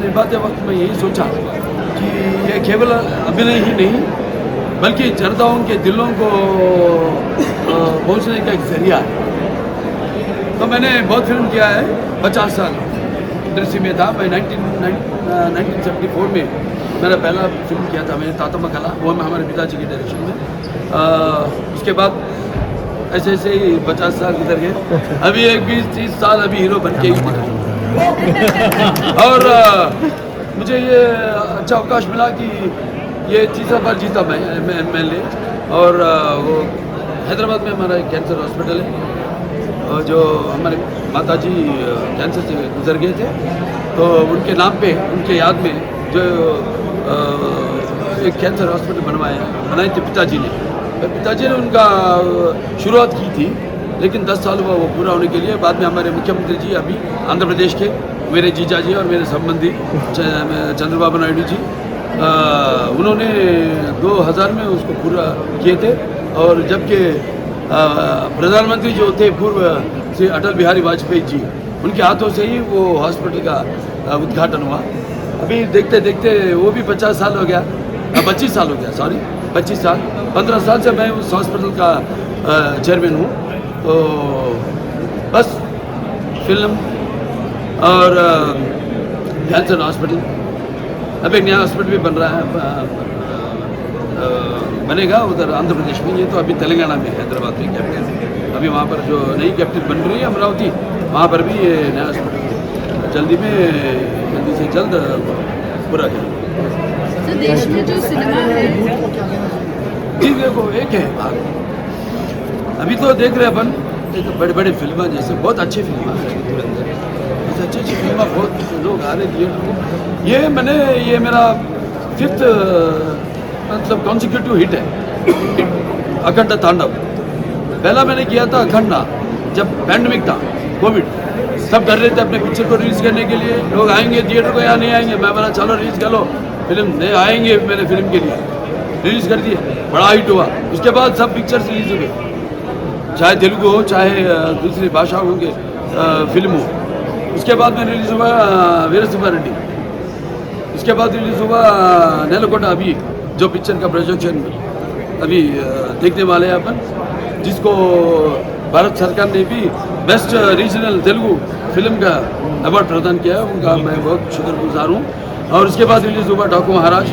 निभाते वक्त मैं यही सोचा कि ये केवल अभिनय ही नहीं बल्कि जनताओं के दिलों को पहुंचने का एक जरिया है। तो मैंने बहुत फिल्म किया है, 50 साल इंडस्ट्री में था मैं। 1974 में मेरा पहला फिल्म किया था मैंने, तातम्मा कला, वो मैं हमारे पिताजी के डायरेक्शन में। उसके बाद ऐसे ऐसे ही 50 साल गुजर गए, अभी एक 20-30 साल अभी हीरो बन के ही दिखा। और मुझे ये अच्छा अवकाश मिला कि ये तीसरा बार जीता मैं MLA। और वो हैदराबाद में हमारा एक कैंसर हॉस्पिटल है, जो हमारे माताजी कैंसर से गुजर गए थे, तो उनके नाम पे, उनके याद में जो एक कैंसर हॉस्पिटल बनाए थे पिताजी ने। पिताजी ने उनका शुरुआत की थी, लेकिन 10 साल हुआ वो पूरा होने के लिए। बाद में हमारे मुख्यमंत्री जी अभी आंध्र प्रदेश के, मेरे जीजा जी और मेरे संबंधी चंद्रबाबू नायडू जी, उन्होंने 2000 में उसको पूरा किए थे। और जबकि प्रधानमंत्री जो थे पूर्व से अटल बिहारी वाजपेयी जी, उनके हाथों से ही वो हॉस्पिटल का उद्घाटन हुआ। अभी देखते देखते वो भी 50 साल हो गया, 25 साल हो गया, सॉरी 25 साल। 15 साल से मैं उस हॉस्पिटल का चेयरमैन हूँ। तो बस फिल्म और कैंसर हॉस्पिटल, अब एक नया हॉस्पिटल भी बन रहा है, बनेगा उधर आंध्र प्रदेश में। ये तो अभी तेलंगाना में, हैदराबाद में कैपिटल, अभी वहाँ पर जो नई कैपिटल बन रही है अमरावती, वहाँ पर भी ये नया हॉस्पिटल जल्दी से जल्द पूरा करें। तो देश में जो सिनेमा है जी देखो, एक है भाग, अभी तो देख रहे अपन बड़े बड़े फिल्म जैसे बहुत अच्छी फिल्म है, अच्छी फिल्म बहुत लोग आ रहे थिएटर में। ये मेरा 5th मतलब कॉन्सिक्यूटिव हिट है, अखंड तांडव। पहला मैंने किया था अखंडा, जब पैंडमिक था, कोविड, सब डर रहे थे अपने पिक्चर को रिलीज करने के लिए, लोग आएंगे थिएटर को या नहीं आएंगे। मैं बोला चलो रिलीज कर लो फिल्म, नहीं आएंगे मेरे फिल्म के लिए, रिलीज कर दिए, बड़ा हिट हुआ। उसके बाद सब पिक्चर्स रिलीज हुए, चाहे तेलुगु हो चाहे दूसरी भाषाओं के फिल्म हो। उसके बाद में रिलीज हुआ वीर सुब्बारेड्डी, उसके बाद रिलीज हुआ नेलकोटा, अभी जो पिक्चर का प्रोजेक्शन अभी देखने वाले हैं अपन, जिसको भारत सरकार ने भी बेस्ट रीजनल तेलुगु फिल्म का अवार्ड प्रदान किया है, उनका मैं बहुत शुक्रगुजार हूँ। और उसके बाद रिलीज हुआ डाकू महाराज,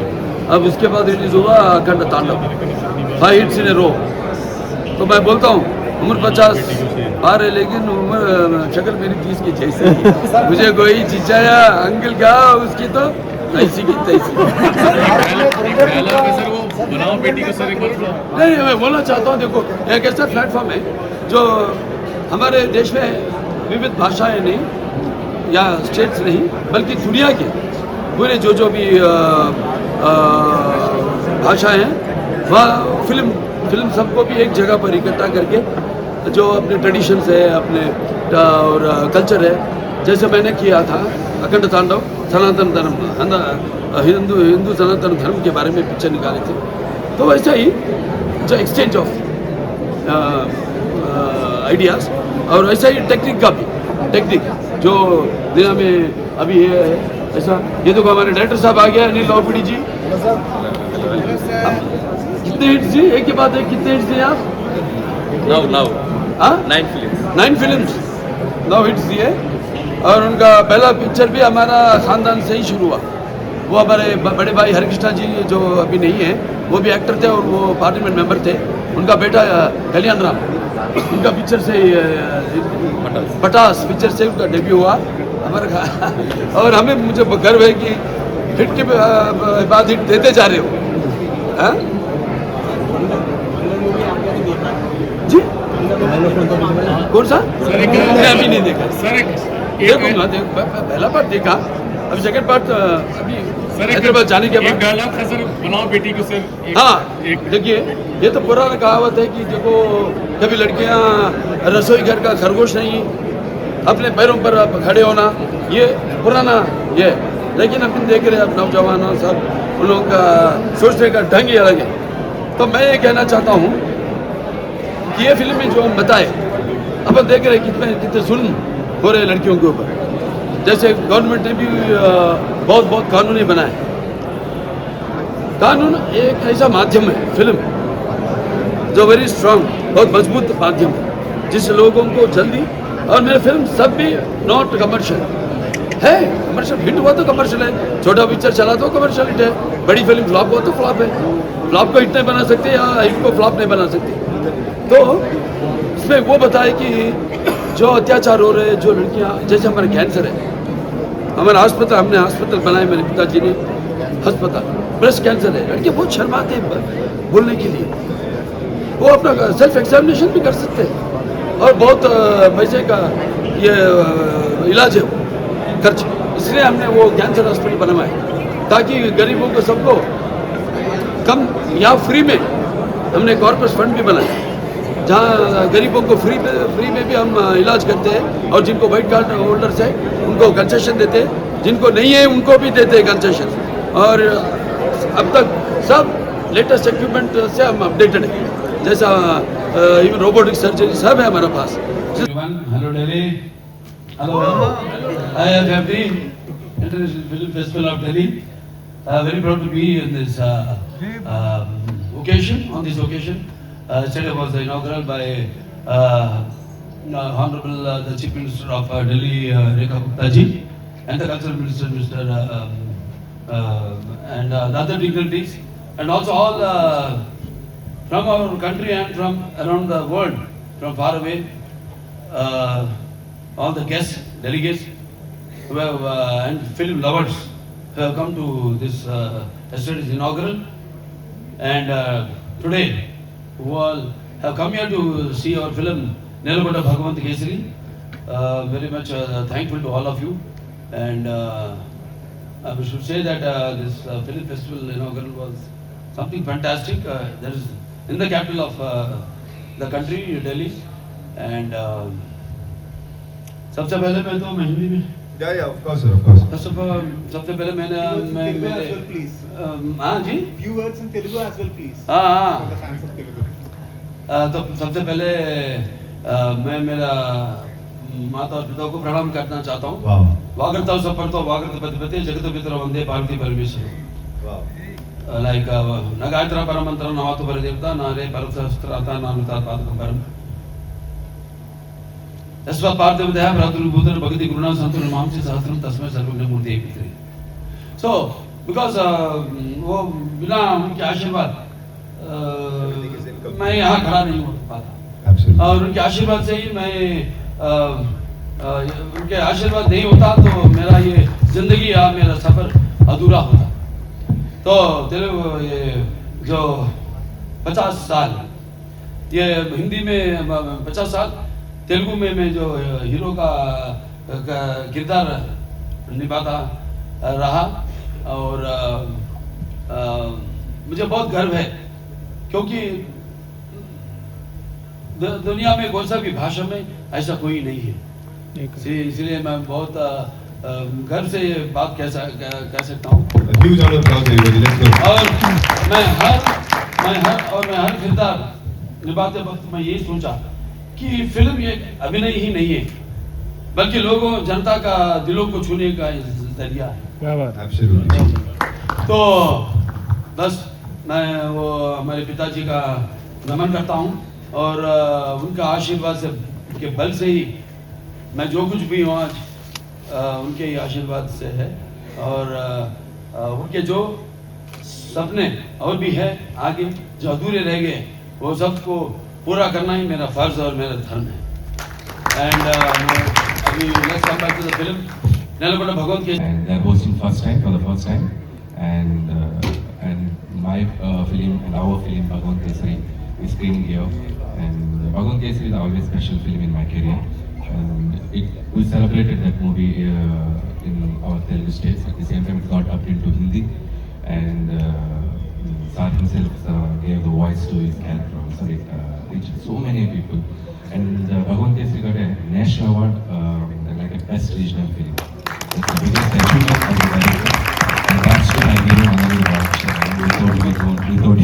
अब उसके बाद रिलीज हुआ अखंड तांडव, 5 हिट्स इन ए रो। तो मैं बोलता हूँ उम्र 50 पार है, लेकिन उम्र शक्ल मेरी 30 की जैसी। मुझे कोई चिचाया अंकल का, उसकी तो ऐसी की तैसी। नहीं, मैं बोलना चाहता हूँ, देखो एक ऐसा प्लेटफॉर्म है जो हमारे देश में विविध भाषाएं नहीं या स्टेट्स नहीं, बल्कि दुनिया के पूरे जो भी भाषाएं हैं, वह फिल्म सबको भी एक जगह पर इकट्ठा करके, जो अपने ट्रेडिशंस है, अपने और कल्चर है, जैसे मैंने किया था अखंड तांडव, सनातन धर्म, हिंदू सनातन धर्म के बारे में पिक्चर निकाले थे। तो वैसा ही जो एक्सचेंज ऑफ आइडियाज़, और वैसा ही टेक्निक का भी, टेक्निक जो दुनिया में अभी है ऐसा। ये तो हमारे डायरेक्टर साहब आ गया, अनिल लावपुड़ी जी। कितने हिट्स जी, एक के बाद एक कितने हिट्स दिए आप? 9 फिल्म्स 9 हिट्स दिए। और उनका पहला पिक्चर भी हमारा खानदान से ही शुरू हुआ। वो हमारे बड़े भाई हरिकृष्णा जी जो अभी नहीं है, वो भी एक्टर थे और वो पार्लियामेंट मेंबर थे। उनका बेटा कल्याण राम, उनका पिक्चर से पटास पिक्चर से उनका डेब्यू हुआ हमारा। और मुझे गर्व है कि हिट के बाद हिट देते जा रहे हो। हाँ जी, कौन सा? मैं अभी नहीं देखा, देखूंगा, पहला पार्ट देखा, अभी सेकंड पार्ट अभी हैदराबाद जाने के बाद। बनाओ बेटी को सर। हाँ देखिए, ये तो पुराना कहावत है कि देखो कभी लड़कियां रसोई घर का खरगोश नहीं, अपने पैरों पर खड़े होना, ये पुराना ये। लेकिन अपन देख रहे हैं अब नौजवान सब, उन लोगों का सोचने का ढंग ही अलग है। तो मैं ये कहना चाहता हूँ कि ये फिल्म में जो हम बताए, अब देख रहे हैं कितने जुल्म हो रहे लड़कियों के ऊपर, जैसे गवर्नमेंट ने भी बहुत बहुत कानूनी बनाए। कानून एक ऐसा माध्यम है फिल्म जो वेरी स्ट्रांग, बहुत मजबूत माध्यम है जिस लोगों को जल्दी, और मेरे फिल्म सब भी नॉट कमर्शियल है। कमर्शियल हिट हुआ तो कमर्शियल है, छोटा पिक्चर चला तो कमर्शियल हिट है, बड़ी फिल्म फ्लॉप हुआ तो फ्लॉप है। फ्लॉप को हिट नहीं बना सकते या हिट को फ्लॉप नहीं बना सकते। तो इसमें वो बताए कि जो अत्याचार हो रहे हैं, जो लड़कियां, जैसे हमारे कैंसर है, हमारा अस्पताल, हमने अस्पताल बनाए मेरे पिताजी ने, अस्पताल ब्रेस्ट कैंसर है, लड़कियां बहुत शर्माते हैं बोलने के लिए। वो अपना सेल्फ एग्जामिनेशन भी कर सकते हैं और बहुत पैसे का ये इलाज है खर्च, इसलिए हमने वो कैंसर हॉस्पिटल बनवाए ताकि गरीबों को सबको कम या फ्री में, हमने कॉर्पोरेट फंड भी बनाया जहाँ गरीबों को फ्री में भी हम इलाज करते हैं, और जिनको वाइट कार्ड होल्डर्स है उनको कंसेशन देते हैं, जिनको नहीं है उनको भी देते हैं कंसेशन। और अब तक सब लेटेस्ट इक्विपमेंट से हम अपडेटेड है, जैसा इवन रोबोटिक सर्जरी सब है हमारे पास। Hello Delhi, hello, I am happy International Film Festival of Delhi. Very proud to be in this occasion. On this occasion, yesterday was the inaugural by Honorable the Chief Minister of Delhi, Rekha Gupta ji, and the Cultural Minister, Mr. And the other dignitaries, and also all from our country and from around the world, from far away, all the guests, delegates, who have, and film lovers who have come to this yesterday's inaugural, and today who all have come here to see our film Nelagonda Bhagavant Kesari. Very much thankful to all of you, and I should say that this film festival inaugural was something fantastic. There is in the capital of the country, Delhi, and सबसे पहले मैं तो मैं हिंदी में of course, sir, of course. सबसे पहले मैंने Telugu as well, please. हाँ जी, Few words in Telugu as well, please. हाँ For the fans of Telugu. तो सबसे पहले मैं मेरा माता और पिता को प्रणाम करना चाहता हूँ। Wow. वागर्ताव सपर्तो वागर्तपतिपते जगत पितर वंदे पार्वती परमेश्वर। Wow. लाइक न गायत्रा परम मंत्र न वातु पर देवता न रे परमशास्त्राता न अमृता पादकं परम तस्वा पार्थिव देह भ्रातृभूतन भगति गुरुणा संतुर मामसी सहस्त्रम तस्मै सर्वज्ञ मूर्ति पितरे। सो बिकॉज वो बिना उनके आशीर्वाद मैं यहाँ खड़ा नहीं हो पाता, Absolutely. और उनके आशीर्वाद से ही मैं उनके आशीर्वाद नहीं होता तो मेरा ये जिंदगी या मेरा सफर अधूरा होता। तो तेलुगु ये जो 50 साल, ये हिंदी में 50 साल, तेलुगु में मैं जो हीरो का किरदार निभाता रहा, और मुझे बहुत गर्व है क्योंकि दुनिया में कौन सा भी भाषा में ऐसा कोई नहीं है। इसलिए मैं बहुत गर्व से ये बात कह सकता हूँ। A huge round of applause, everybody. Let's go. और मैं हर किरदार निभाते वक्त मैं ये सोचा कि फिल्म ये अभिनय ही नहीं है बल्कि लोगों जनता का दिलों को छूने का जरिया है। Absolutely. तो बस मैं वो हमारे पिताजी का नमन करता हूँ, और उनका आशीर्वाद से के बल से ही मैं जो कुछ भी हूँ आज उनके ही आशीर्वाद से है, और उनके जो सपने और भी है आगे जो अधूरे रह गए वो सबको पूरा करना ही मेरा फर्ज और मेरा धर्म है। एंड अभी let's come back to the film Nelakonda Bhagavanth Kesari. And they're hosting for the first time, and my film and our film Bhagwan Kesari is screening here, and Bhagwan Kesari is always a special film in my career. We celebrated that movie in our Telugu states. At the same time, it got dubbed into Hindi, and Sar himself gave the voice to his character. So it reached so many people, and Bhagwan Kesari got a national award, like a best regional film. It's the biggest achievement as a director, and that's why I gave him another watch. We thought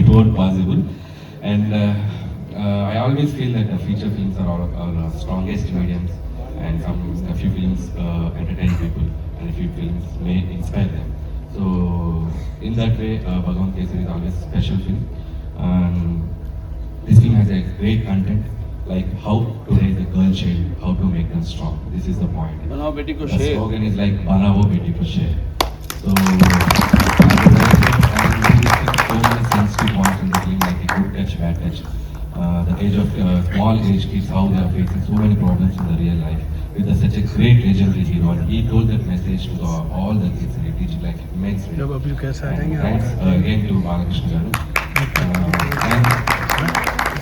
it won't possible, and I always feel that the feature films are our strongest mediums, and and a few films entertain people, and a few films may inspire them. So in that way, Bhagavan Kesari is always a special film. This film has a great content, like how to raise a girl child, how to make them strong. This is the point. बनाओ बेटी को The शेर। slogan is like "Banao beti ko sher." So, so many sensitive points in the film, like a good touch, bad touch. The age of small age kids, how they are facing so many problems in the real life. With such a great legendary hero, and he told that message to all the kids, and he teach like immensely. And thanks again to Balakrishna Garu.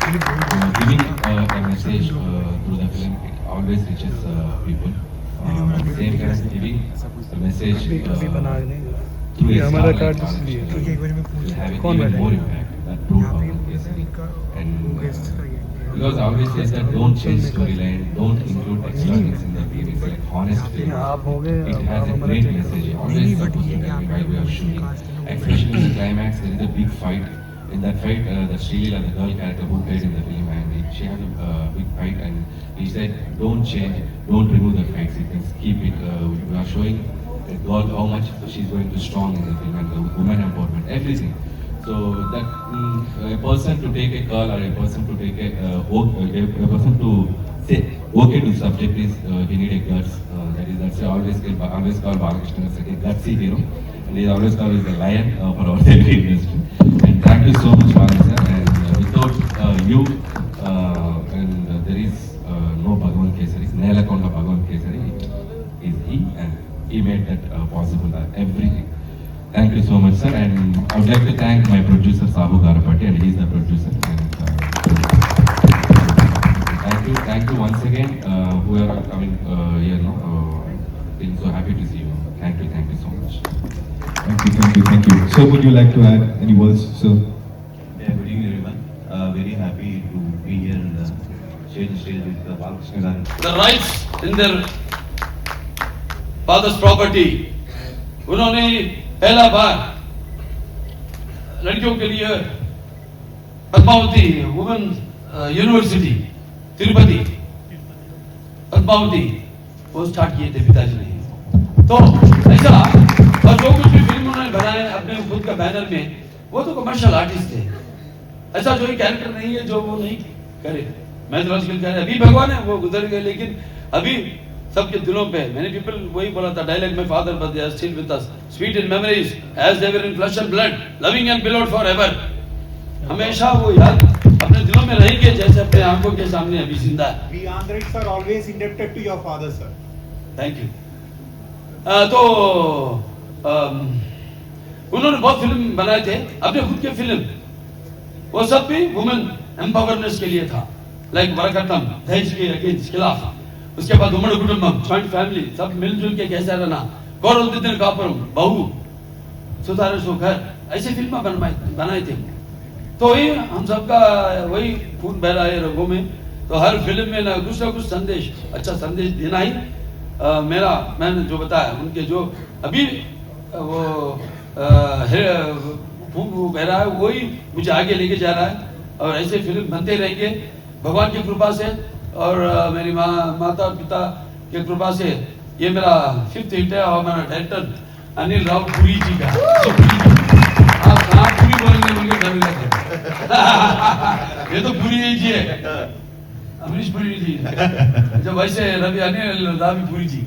And giving a message through the film, it always reaches people. At the same time, giving a message through his हमारा star card like इसलिए Balakrishna Garu will have कौन even बैठा more है? impact that proved Bhagavan Kesari. And because I always say that don't change storyline, don't include extra things in the film. It's like honest film. आप हो गए, It has a आप great हमारा message. It always supposed to tell me why we are shooting. Especially in the climax, there is a big fight. In that fight, the Srilila, the girl character who played in the film, and she has a big fight, and he said, don't change, don't remove the fight sequence, keep it. We are showing the girl how much she's going to strong in the film, and the woman empowerment, everything. So that a person to take a call, or a person to take a person to say okay to subject is he need a guts. That's why always call Balakrishna as a gutsy hero, and he is always called as the lion for our Telugu industry. And thank you so much, Balakrishna. And without you, and there is no Bhagavan Kesari. Nelakonda Bhagavan Kesari is he, and he made that possible. Everything. Thank you so much, sir. And I would like to thank my producer, Sahu Garapati, and he's the producer. And, thank you once again, who are coming here now. Feeling so happy to see you. Thank you so much. Thank you. So, would you like to add any words, sir? Yeah, good evening, everyone. Very happy to be here and share the stage with Balakrishna Garu. The rights in their father's property. उन्होंने पहला बार लड़कियों के लिए Padmavati women university Tirupati Padmavati वो start किए थे पिताजी ने। तो ऐसा और जो कुछ भी फिल्म उन्होंने बनाए अपने खुद का बैनर में, वो तो कमर्शियल आर्टिस्ट थे। ऐसा जो कैरेक्टर नहीं है जो वो नहीं करे। मैथोलॉजिकल कैरेक्टर अभी भगवान है वो गुजर गए, लेकिन अभी सबके दिलों पे मैंने पीपल वही बोला था डायलॉग में, father but they are still with us, sweet in memories as they were in flesh and blood, loving and beloved forever. हमेशा वो याद अपने दिलों में रहेंगे जैसे अपने आंखों के सामने अभी जिंदा है। We Andhrites are always indebted to your father, sir. Thank you. तो उन्होंने बहुत फिल्म बनाए थे, अपने खुद के फिल्म, वो सब भी वुमेन एम्पावरनेस के लिए था, लाइक वरकट्टम दहेज के अगेंस्ट खिलाफ। उसके बाद उम्मड़ कुटुंबम, जॉइंट फैमिली, सब मिलजुल के कैसा रहना, गौरवोद्दीन कापुरम, बहू, सुधारे सो घर, ऐसे फिल्म बनाए थे। तो वही हम सबका वही खून बह रहा है रंगों में। तो हर फिल्म में ना कुछ संदेश, अच्छा संदेश देना ही मैंने जो बताया, उनके जो अभी वो खून बह रहा है वही मुझे आगे लेके जा रहा है, और ऐसे फिल्म बनते रहेंगे भगवान की कृपा से, और मेरी माता और पिता की कृपा से। ये मेरा 5th हिट है, और मेरा डायरेक्टर अनिल राव पुरी जी का। आप कहाँ पुरी बोलेंगे मुझे डर लगता है। ये तो पुरी जी है, अमरीश पुरी जी, जब वैसे रवि अनिल रावी पुरी जी।